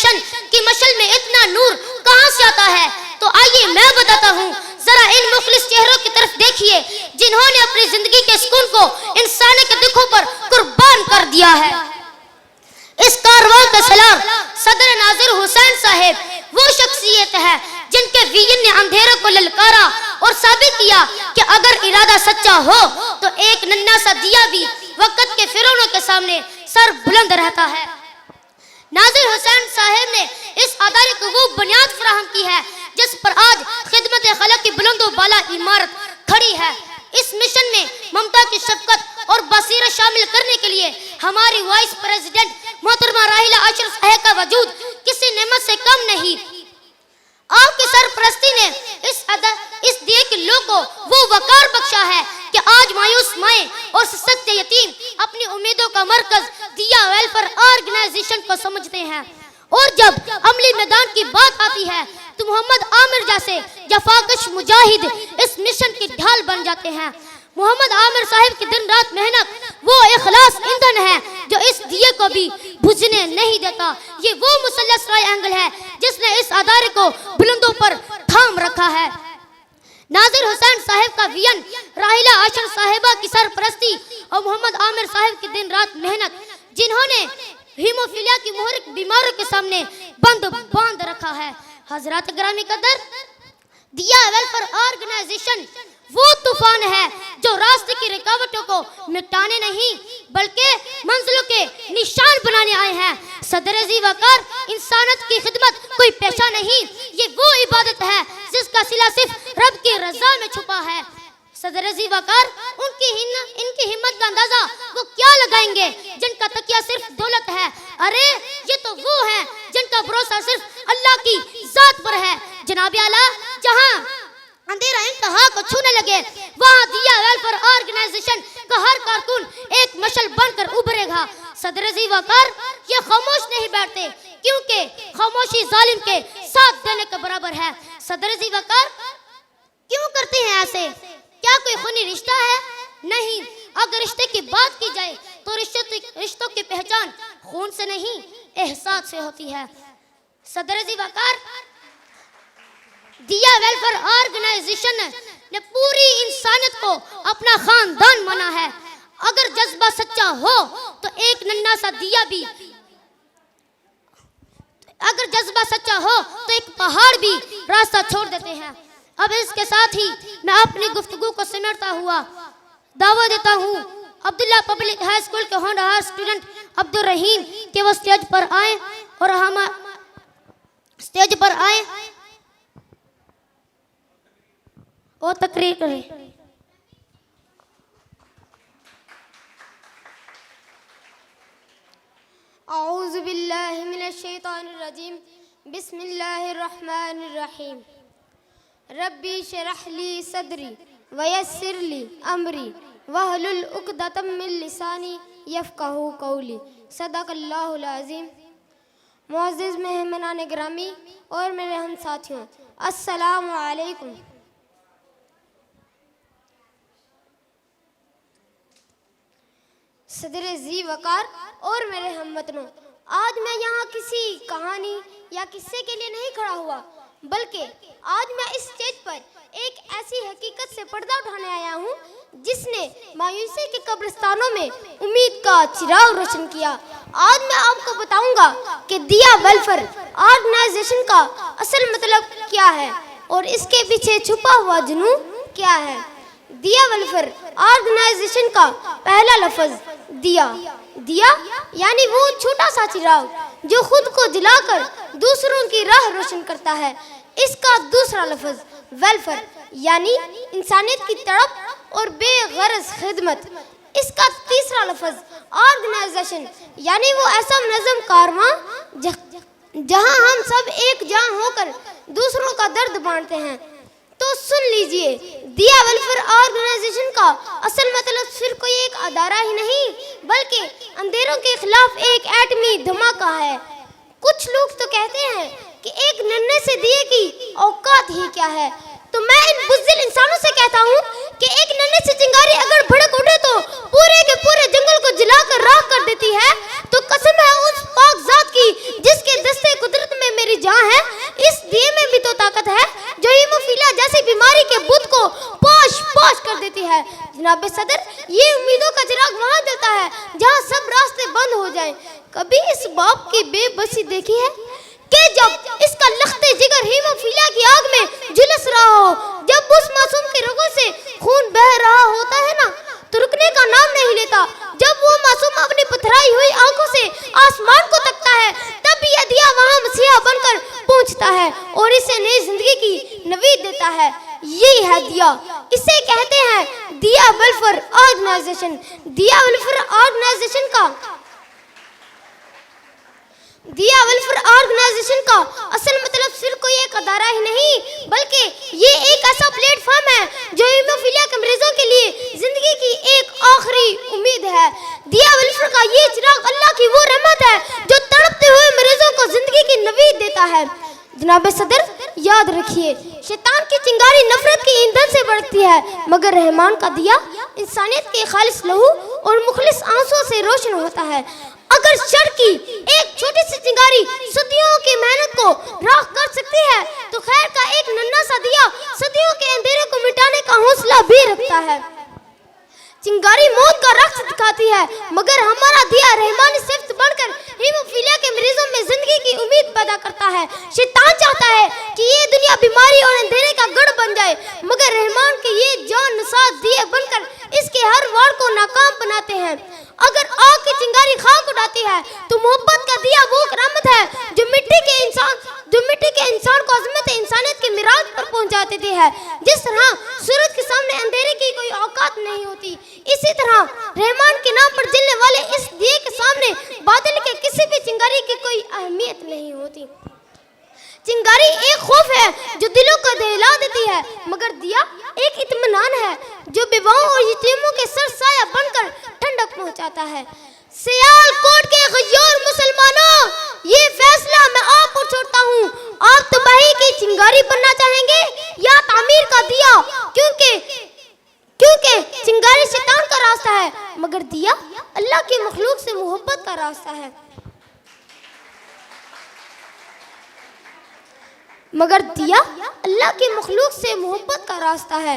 Organisation की मशल में इतना नूर कहां से आता है? तो आइए मैं बताता हूं। जरा इन मुखलिस चेहरों की तरफ देखिए जिन्होंने अपनी जिंदगी के सुकून को इंसानी के दुखों पर कुर्बान कर दिया है। इस कारवां का सलाम सदर नाजिर हुसैन साहब, वो शख्सियत है जिनके विजन ने अंधेरों को ललकारा और साबित किया कि अगर इरादा सच्चा हो तो एक नन्हा सा दिया भी वक्त के फिरौनों के सामने सर बुलंद रहता है। नाजिर हुसैन साहब ने इस अदारे को वो बुनियाद फराहम की है जिस पर आज खिदमत खलक की बुलंदो बाला इमारत खड़ी है। इस मिशन में ममता की शफकत और बसीरत शामिल करने के लिए हमारी वाइस प्रेसिडेंट मोहतरमा राहिला आशर साहब का वजूद किसी नेमत से कम नहीं। आपकी सरपरस्ती ने इस दिए के लोग को वो वकार बख्शा है कि आज मायूस माएं और सशक्त यतीम अपनी उम्मीदों का मरकज दिया वेलफेयर ऑर्गेनाइजेशन को समझते हैं। और जब अमली मैदान की बात आती है तो मोहम्मद आमिर जैसे जफाकश मुजाहिद इस मिशन की ढाल बन जाते हैं। मोहम्मद आमिर साहब की दिन रात मेहनत वो इखलास ईंधन है जो इस दिए को भी बुझने नहीं देता। ये वो मुसल्लस ट्रायंगल है जिसने इस अदारे को बुलंदों पर थाम रखा है। नाजिर हुसैन साहब का वियन, राहिला आशर साहिबा की सरपरस्ती और मोहम्मद आमिर साहब की दिन रात मेहनत, जिन्होंने हीमोफीलिया की मुहरिक बीमारों के सामने बंद बांध रखा है। हजरत ग्रामी कदर, दिया वेलफेयर ऑर्गेनाइजेशन वो तूफान है जो रास्ते की रुकावटों को मिटाने नहीं बल्कि मंजिलों के निशान बनाने आए हैं। सदर जी वकार, इंसानियत की खिदमत कोई पेशा नहीं, ये वो इबादत है जिसका सिला सिर्फ रब की रजा में छुपा है। सदर जी वकार, इनकी हिम्मत का अंदाजा वो क्या लगाएंगे जिनका तकिया सिर्फ दौलत है। अरे ये तो वो हैं जिनका भरोसा सिर्फ अल्लाह की जात पर है। जनाब आला, जहां अंधेरा इंतहा को छूने लगे वहां दिया वेलफेयर ऑर्गेनाइजेशन का हर कारकुन एक मशल बनकर उभरेगा। सदर जी वकार, ये खामोश नहीं बैठते क्योंकि खामोशी जालिम के साथ देने के बराबर है। सदर जी वकार, क्यों करते हैं ऐसे? क्या कोई खूनी रिश्ता है? नहीं, अगर रिश्ते की बात की जाए तो रिश्तों की पहचान खून से नहीं एहसास से होती है। सदर जी वकार, दिया वेलफेयर ऑर्गेनाइजेशन ने पूरी इंसानियत को अपना खानदान माना है। अगर जज्बा सच्चा हो तो एक नन्हा सा दिया भी, अगर जज्बा सच्चा हो तो एक पहाड़ भी रास्ता छोड़ देते हैं। अब इसके साथ ही मैं अपनी गुफ्तगू को सिमटता हुआ दावा देता हूँ अब्दुल्ला पब्लिक हाई स्कूल के होनहार स्टूडेंट अब्दुल रहीम के वो स्टेज पर आए और हम स्टेज पर आए और तकरीर करें। औज़ु बिल्लाहि मिनश शैतानिर रजीम, बिस्मिल्लाहिर रहमानिर रहीम। रब्बी शरह ली सदरी वयस्सिर ली अमरी वहलुल उक़दतम मिन लिसानी यफ़क़हू क़ौली। सदक़ल्लाहुल अज़ीम। मुअज़्ज़िज़ मेहमानान गिरामी और मेरे हम साथियों, अस्सलामु अलैकुम। सदर जी वकार और मेरे हमवतनों, आज मैं यहाँ किसी कहानी या किस्से के लिए नहीं खड़ा हुआ, बल्कि आज मैं इस स्टेज पर एक ऐसी हकीकत से पर्दा उठाने आया हूँ जिसने मायूसी के कब्रिस्तानों में उम्मीद का चिराग रोशन किया। आज मैं आपको बताऊंगा कि दिया वेलफेयर ऑर्गेनाइजेशन का असल मतलब क्या है और इसके पीछे छुपा हुआ जुनून क्या है। दिया वेलफेयर ऑर्गेनाइजेशन का पहला लफ्ज दिया, दिया यानी वो छोटा सा चिराग जो खुद को जलाकर दूसरों की राह रोशन करता है। इसका दूसरा लफ्ज वेलफेयर यानी इंसानियत की तड़प और बेगरज खिदमत। इसका तीसरा लफ्ज ऑर्गेनाइजेशन यानी वो ऐसा मुनज़्ज़म कारवां जहां हम सब एक जान होकर दूसरों का दर्द बांटते हैं। तो सुन लीजिए, दिया वेलफेयर ऑर्गेनाइजेशन का असल मतलब सिर्फ कोई एक अदारा ही नहीं बल्कि अंधेरों के खिलाफ एक एटमी धमाका है। कुछ लोग तो कहते हैं कि एक नन्हे से दिए की औकात ही क्या है, तो मैं इन बुज़दिल इंसानों से कहता हूँ कि एक नन्हे से चिंगारी अगर भड़क उठे तो पूरे के पूरे जंगल को जलाकर राख कर देती है। तो कसम है उस पाक ज़ात की जिसके दस्ते कुदरत फाश कर देती है। जनाब सदर, ये उम्मीदों का चिराग वहाँ जलता है जहाँ सब रास्ते बंद हो जाएं। कभी इस बाप की बेबसी देखी है कि जब इसका लख्ते जिगर हीमोफीलिया की आग में झुलस रहा हो, जब उस मासूम के रगों से खून बह रहा होता है ना, तो रुकने का नाम नहीं लेता। जब वो मासूम अपनी पथराई हुई आंखों से आसमान को तकता है, तब यह दिया वहाँ मसीहा बनकर पहुंचता है और इसे नई जिंदगी की नवीद देता है। यही है दिया। इसे कहते हैं दिया वेलफेयर ऑर्गेनाइजेशन। दिया वेलफेयर ऑर्गेनाइजेशन का असल मतलब सिर्फ कोई एक अदारा ही नहीं, बल्कि ये एक ऐसा प्लेटफॉर्म है जो हीमोफीलिया के मरीजों के लिए जिंदगी की एक आखिरी उम्मीद है। दिया वेलफेयर का ये चिराग अल्लाह की वो रहमत है जो तड़पते हुए मरीजों को जिंदगी की नवीद देता है। जनाब सदर, याद रखिए, शैतान की चिंगारी नफरत के ईंधन से बढ़ती है, मगर रहमान का दिया इंसानियत के खालिस लहू और मुखलिस आंसुओं से रोशन होता है। अगर शर की एक छोटी सी चिंगारी सदियों की मेहनत को राख कर सकती है, तो खैर का एक नन्हा सा दिया सदियों के अंधेरे को मिटाने का हौसला भी रखता है। चिंगारी मौत का रक्स दिखाती है, मगर हमारा दिया रहमानी सिफ्त बनकर हीमोफीलिया के मरीजों में जिंदगी की उम्मीद पैदा करता है। शैतान चाहता है कि ये दुनिया बीमारी और अंधेरे का गढ़ बन जाए, मगर रहमान के ये जान नसाज दिए बनकर इसके हर वार को नाकाम बनाते हैं। अगर आग की चिंगारी खाक उड़ाती है, तो मोहब्बत का दिया वो करामत है जो मिट्टी के इंसान को अजमत इंसानियत के मिराज पर पहुंचा देती है। जिस तरह सूरज के सामने अंधेरे की कोई औकात नहीं होती, इसी तरह रहमान के नाम पर जलने वाले इस दिए के सामने बादल के किसी भी चिंगारी की कोई अहमियत नहीं होती। चिंगारी एक खौफ है जो दिलों को दहला देती है, मगर दिया एक इत्मीनान है जो बेवाओं और यतीमों के सर साया बनकर ठंडक पहुंचाता है। सियालकोट के गयोर मुसलमानों, ये फैसला मैं आप पर छोड़ता हूँ। आप तबाही की चिंगारी बनना चाहेंगे या तामीर का दिया? क्योंकि चिंगारी शैतान का रास्ता है, मगर दिया अल्लाह की मखलूक से मोहब्बत का रास्ता है। मगर दिया अल्लाह की मखलूक से मोहब्बत का रास्ता है।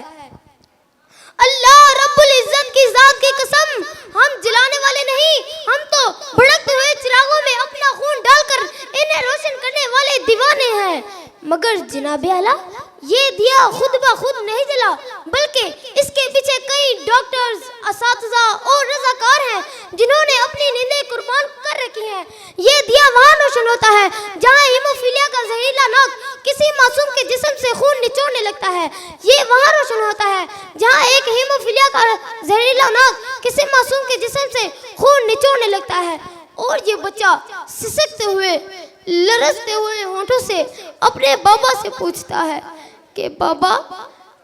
अल्लाह रब्बुल इज्जत की जात की कसम, हम जलाने वाले नहीं, हम तो भड़कते हुए चिरागों में अपना खून डालकर इन्हें रोशन करने वाले दीवाने हैं। मगर जनाबे आला, ये दिया खुद ब खुद नहीं जला, बल्कि इसके पीछे कई डॉक्टर्स, असातिज़ा और रज़ाकार हैं जिन्होंने अपनी नींदें कुर्बान कर रखी हैं। ये दिया वहाँ रोशन होता है जहाँ हीमोफीलिया का जहरीला नोक किसी मासूम के जिस्म से खून निचोड़ने लगता है। ये वहाँ रोशन होता है जहाँ एक हीमोफीलिया का जहरीला नोक किसी मासूम के जिस्म से खून निचोड़ने लगता है और ये बच्चा सिसकते हुए, लरसते हुए होंठों से अपने बाबा से पूछता है कि बाबा,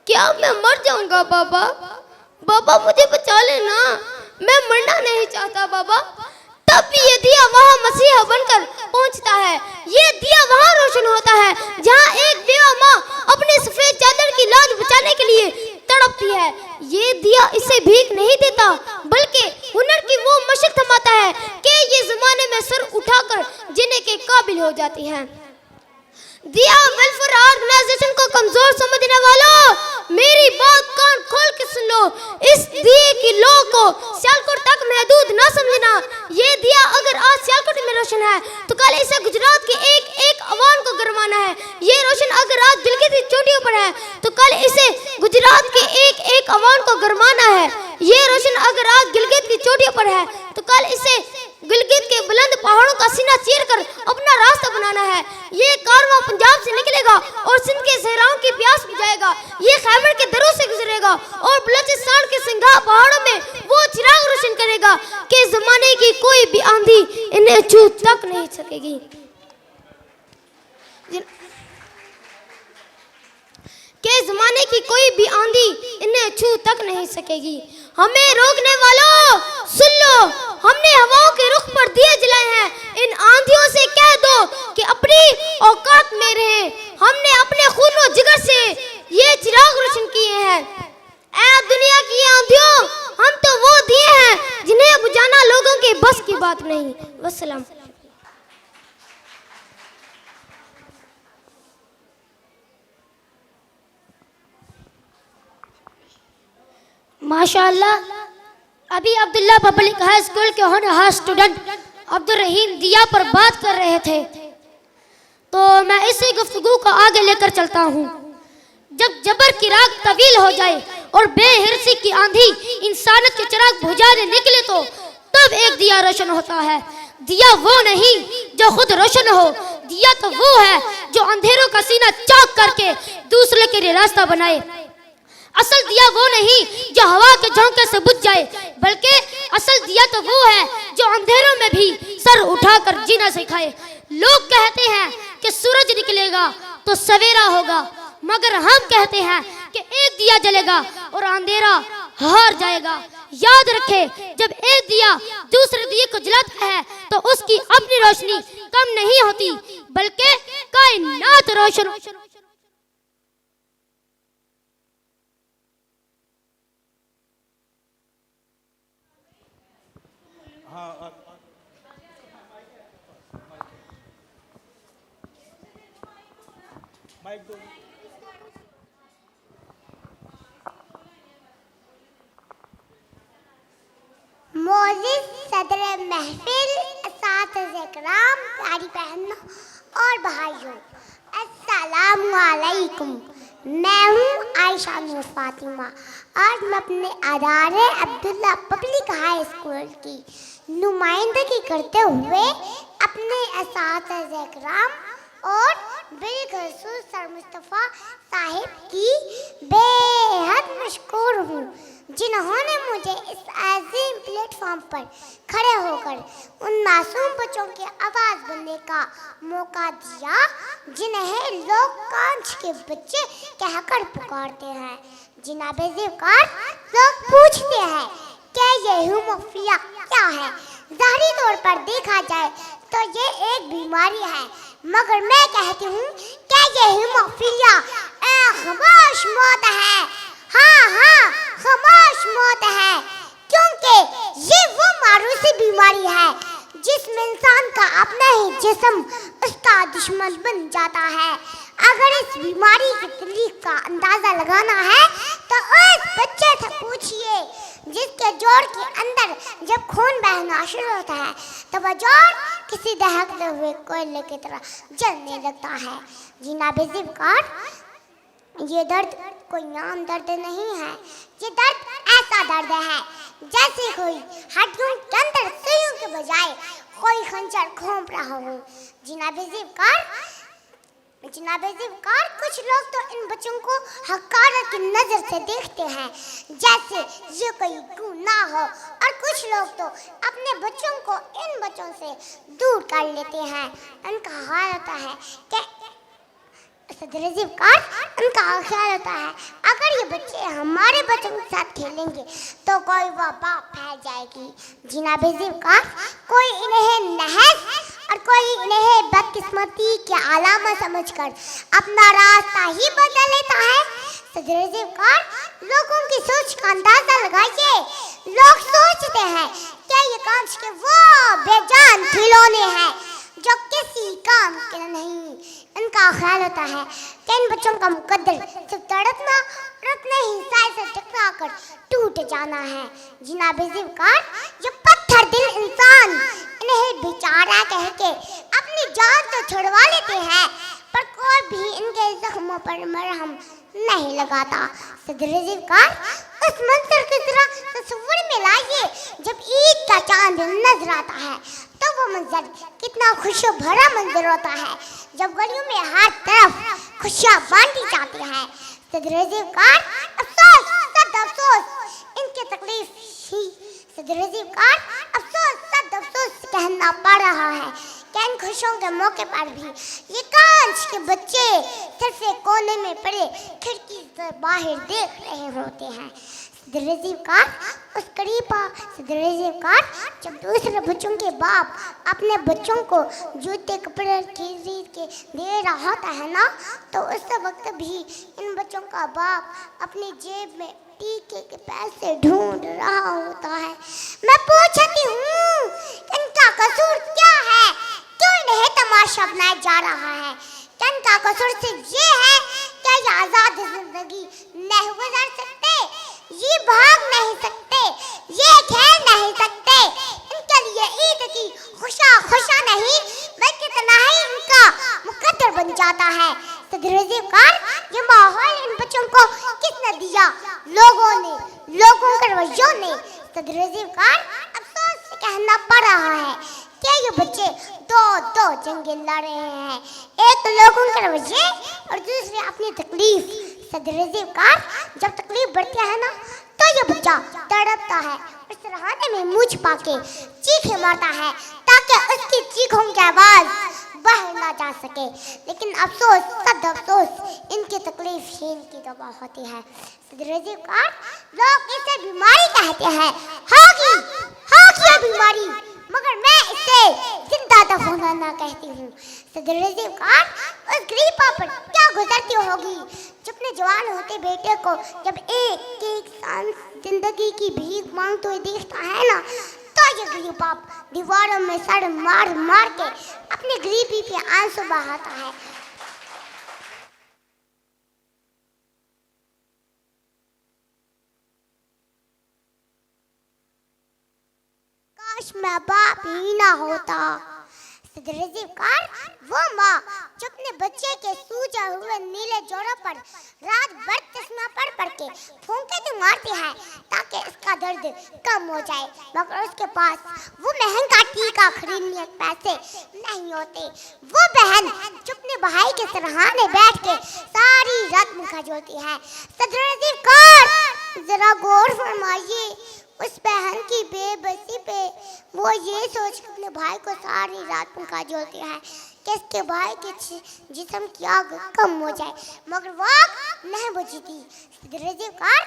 क्या मैं मर जाऊंगा? बाबा मुझे बचा लेना, मैं मरना नहीं चाहता बाबा। तब भी ये दिया वहाँ मसीहा बनकर पहुंचता है। ये दिया वहाँ रोशन होता है जहाँ एक बेवा माँ अपने सफेद चादर की लाज बचाने के लिए तड़पती है। ये दिया इसे भीख नहीं देता, बल्कि हुनर की वो मशक थमाता है कि ये जमाने में सर उठाकर जीने के काबिल हो जाती है। दिया वेलफेयर ऑर्गेनाइजेशन को कमजोर समझने वालों, मेरी बात कान खोल के सुन लो। इस दिए की लो को सियालकोट तक महदूद ना समझना। ये दिया अगर आज सियालकोट में रोशन है, तो कल इसे गुजरात के एक अवान को गरमाना है। ये रोशन अगर आज गिलगित की चोटियों पर है, तो कल इसे गुजरात के एक अवान को गरमाना है। ये रोशन अगर आज गिलगित की चोटियों पर है, तो कल इसे गिलगित के बुलंद पहाड़ों का सीना चीर कर अपना रास्ता बनाना है। ये कारवां पंजाब से निकलेगा और सिंध के सहराओं की प्यास बुझाएगा। ये खैबर के दरों से गुजरेगा और बलूचिस्तान के सिंघा पहाड़ों में वो चिराग रोशन करेगा कि जमाने की कोई भी आंधी इन्हें छू तक नहीं सकेगी। जमाने की कोई भी आंधी इन्हें छू तक नहीं सकेगी। हमें रोकने वालों, सुन लो, हमने हवाओं के रुख पर दिए जलाए हैं। इन आंधियों से कह दो कि अपनी औकात में रहे। हमने अपने खून और जिगर से ये चिराग रोशन किए हैं। ऐ दुनिया की आंधियों, हम तो वो दिए हैं जिन्हें बुझाना लोगों के बस की बात नहीं। वस्सलाम। माशाअल्लाह, अभी अब्दुल्ला पब्लिक हाई स्कूल के होनहार स्टूडेंट अब्दुल रहीम दिया पर बात कर रहे थे, तो मैं इसी गुफ्तगू को आगे लेकर चलता हूँ। जब जबर की राग तवील हो जाए और बेहिर्सी की आंधी इंसानियत के चिराग बुझाने निकले तो तब एक दिया रोशन होता है। दिया वो नहीं जो खुद रोशन हो, दिया तो वो है जो अंधेरों का सीना चौक करके दूसरे के लिए रास्ता बनाए। असल दिया वो नहीं जो हवा के झोंके से बुझ जाए, बल्कि असल दिया तो वो है जो अंधेरों में भी सर उठाकर जीना सिखाए। लोग कहते हैं कि सूरज निकलेगा तो सवेरा होगा, मगर हम कहते हैं कि एक दिया जलेगा और अंधेरा हार जाएगा। याद रखे, जब एक दिया दूसरे दिए को जलाता है तो उसकी अपनी रोशनी कम नहीं होती, बल्कि कायनात रोशन। मोअज़्ज़िज़ सदर महफिल, असातिज़े किराम, प्यारी बहनों और भाइयों, अस्सलामु अलैकुम। मैं हूँ आयशा नूर फातिमा। आज मैं अपने अदारे अब्दुल्ला पब्लिक हाई स्कूल की नुमाइंदगी करते हुए अपने असातिज़े किराम और बिलखसूस सर मुस्तफ़ा साहिब की बेहद मशकूर हूँ, जिन्होंने मुझे इस अजीम प्लेटफॉर्म पर खड़े होकर उन मासूम बच्चों की आवाज़ बनने का मौका दिया जिन्हें लोग कांच के बच्चे कहकर पुकारते हैं। जनाब ज़िक्र, लोग पूछते हैं क्या ये हीमोफीलिया क्या है। ज़ाहिरी तौर पर देखा जाए तो ये एक बीमारी है, मगर मैं कहती हूँ क्या ये हीमोफीलिया एक खामोश मौत है। हाँ हाँ, खामोश मौत है, क्योंकि ये वो मारूसी बीमारी है जिसमें इंसान का अपना ही जिस्म उसका दुश्मन बन जाता है। अगर इस बीमारी की तकलीफ का अंदाज़ा लगाना है तो उस बच्चे से पूछिए जिसके जोड़ के अंदर जब खून बहना शुरू होता है तो वह जोड़ किसी दहकते हुए कोयले की तरह जलने लगता है। जनाब ज़िक्र, ये दर्द कोई आम दर्द नहीं है, ये दर्द ऐसा दर्द है जैसे कोई हड्डियों के अंदर सुइयों के बजाय कोई खंजर घोंप रहा हो। जनाब ज़िक्र, कुछ लोग तो इन बच्चों को हकारत की नज़र से देखते हैं जैसे ये कोई गुनाह हो, और कुछ लोग तो अपने बच्चों को इन बच्चों से दूर कर लेते हैं। उनका हाल होता है कि सदर ज़िक्र, उनका ख्याल होता है अगर ये बच्चे हमारे बच्चों के साथ खेलेंगे तो कोई वबा फैल जाएगी। जनाब ज़िक्र, कोई इन्हें नहस और कोई इन्हें बदकिस्मती की अलामत समझकर अपना रास्ता ही बदल लेता है। सदर ज़िक्र, लोगों की सोच का अंदाजा लगाइए। लोग सोचते हैं क्या ये कांच के वो बेजान खिलौने हैं जो किसी काम के नहीं। इनका ख्याल होता है कि इन बच्चों का मुकद्दर सिर्फ तड़पना और अपने हिस्से से टकरा कर टूट जाना है। जनाब ज़िक्र, ये पत्थर दिल इंसान इन्हें बेचारा कह के अपनी जान तो छुड़वा लेते हैं, पर कोई भी इनके जख्मों पर मरहम नहीं लगाता। सदर ज़िक्र, उस मंजर की तरह तस्वीर में लाइए जब ईद का चांद नजर आता है तो वो मंजर कितना खुशियों भरा मंजर होता है जब गलियों में हर तरफ खुशियाँ बांटी जाती हैं। सदर ज़िक्र, अफसोस, सद अफसोस, इनकी तकलीफ ही सदर ज़िक्र, अफसोस, सद अफसोस कहना पड़ रहा है कि इन खुशियों के मौके पर भी ये कांच के बच्चे सिर्फ एक कोने में पड़े खिड़की से बाहर देख रहे होते हैं। सदर ज़िक्र, उस करीबा सदर ज़िक्र, जब दूसरे बच्चों के बाप अपने बच्चों को जूते कपड़े खरीद के दे रहा होता है ना, तो उस वक्त भी इन बच्चों का बाप अपनी जेब में टीके के पैसे ढूंढ रहा होता है। मैं पूछती हूँ इनका कसूर क्या है, क्यों इन्हें तमाशा बनाया जा रहा है। क्या इनका कसूर सिर्फ ये है क्या ये आज़ाद जिंदगी नहीं गुजार सकते, ये भाग नहीं सकते, ये खेल नहीं सकते। इनके लिए ईद की खुशा नहीं बल्कि तन्हाई इनका मुकद्दर बन जाता है। सदर रजीब खान, ये माहौल इन बच्चों को किसने दिया? लोगों ने, लोगों के रवैयों ने। सदर रजीब खान, अफसोस से कहना पड़ रहा है कि ये बच्चे दो जंगें लड़ रहे हैं, एक लोगों के रवैये और दूसरी अपनी तकलीफ। सदर रजीब खान, जब तकलीफ बढ़ती है ना तो ये बच्चा तड़पता है और सरहाने में मुंह छुपा के चीखें मारता है ताकि उसकी चीखों की आवाज बाहर ना जा सके। लेकिन अफसोस, सद अफसोस, इनकी तकलीफ ही इनकी दवा होती है। सदर रजीब खान, लोग इसे बीमारी कहते हैं, होगी ये बीमारी, मगर मैं इसे जिंदा दफनाना कहती हूँ। सदर रजीब खान, उस गरीबा पर क्या गुजरती होगी जो अपने जवान होते बेटे को जब एक एक सांस जिंदगी की भीख मांगते हुए देखता है ना, तो ये गरीब बाप दीवारों में सर मार मार के अपनी गरीबी पे आंसू बहाता है। काश मैं बाप ही ना होता। सदर रजीब खान, वो माँ जो अपने बच्चे के सूजे हुए नीले जोड़ों पर रात भर चश्मा पढ़ के फूंके तो मारती है ताकि इसका दर्द कम हो जाए, मगर उसके पास वो महंगा टीका खरीदने के पैसे नहीं होते। वो बहन जो अपने भाई के सरहाने बैठ के सारी रात मुखा जोड़ती है। सदर रजीब खान, जरा गौर फरमाइए उस बहन की बेबसी पे। वो ये सोच के अपने भाई को सारी रात पंखा जोलती है कि इसके भाई के जिस्म की आग कम हो जाए, मगर वो आग नहीं बुझती। सदर रजीब खान,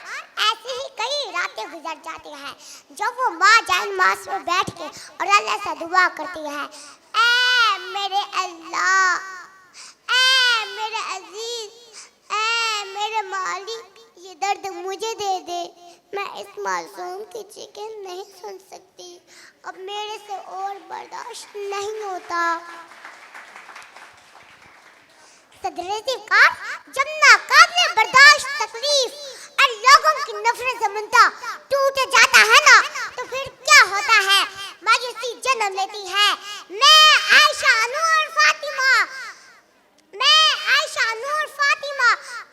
ऐसे ही कई रातें गुजर जाती हैं जब वो माँ जान मास में बैठ के और अल्लाह से दुआ करती है, ऐ मेरे अल्लाह, ऐ मेरे अजीज, ऐ मेरे मालिक, ये दर्द मुझे दे दे। मैं इस मासूम की चीखें नहीं सुन सकती, अब मेरे से और बर्दाश्त नहीं होता। सदर रजीब खान, जब नाकाबिले बर्दाश्त तकलीफ और लोगों की नफरत से मनता टूट जाता है ना, तो फिर क्या होता है? मायूसी जन्म लेती है। मैं आयशा नूर फातिमा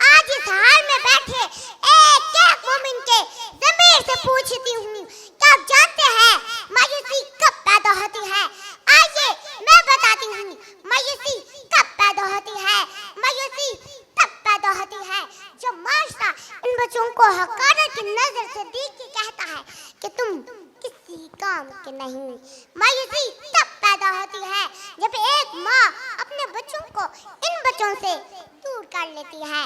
आज इस हाल में बैठे एक मोमिन के ज़मीर से पूछती हूँ, क्या आप जानते हैं मायूसी कब पैदा होती है? आइए मैं बताती हूँ, मायूसी कब पैदा होती है। मायूसी तब पैदा होती है जब माशरा इन बच्चों को हक़ारत की नजर से देख के कहता है कि तुम किसी काम के नहीं। मायूसी तब पैदा होती है जब एक माँ अपने बच्चों को इन बच्चों से दूर कर लेती है।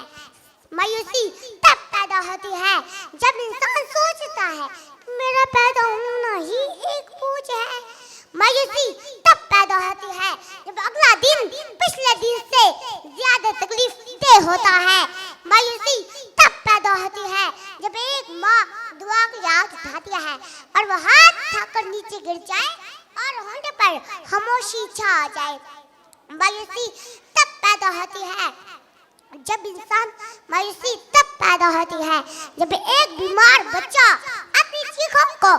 मायूसी तब पैदा होती है जब इंसान सोचता है मेरा पैदा होना ही एक बोझ है। मायूसी तब पैदा होती है जब अगला दिन पिछले दिन से ज्यादा तकलीफ दे होता है। मायूसी तब पैदा होती है जब एक माँ दुआ की याद उठाती है और वह हाथ उठाकर नीचे गिर जाए और होंठे पर खामोशी छा जाए। मायूसी तब पैदा होती है जब इंसान, मायूसी तब पैदा होती है जब एक बीमार बच्चा अपनी चीखों को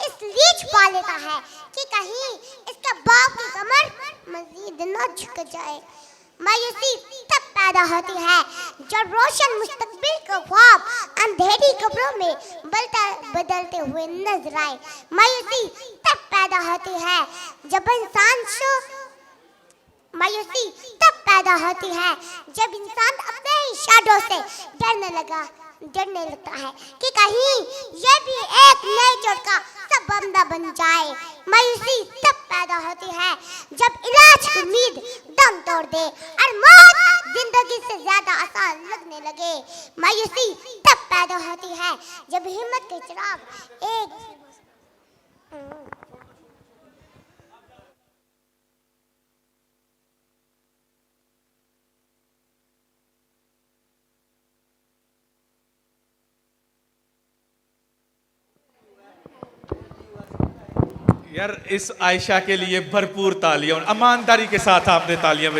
इसलिए छुपा लेता है कि कहीं इसका बाप की कमर मजीद न झुक जाए। मायूसी तब पैदा होती है जब रोशन मुस्तकबिल का ख्वाब अंधेरी कब्रों में बदलते हुए नजर आए। मायूसी तब पैदा होती है जब इंसान मायूसी तब पैदा होती है जब इंसान अपने ही शैडो से डरने लगता है कि कहीं ये भी एक नए चोट का सबब न बन जाए। मायूसी तब पैदा होती है जब इलाज की उम्मीद दम तोड़ दे और मौत जिंदगी से ज्यादा आसान लगने लगे। मायूसी तब पैदा होती है जब हिम्मत के चिराग एक यार इस आयशा के लिए भरपूर तालियां, ईमानदारी के साथ आपने तालियां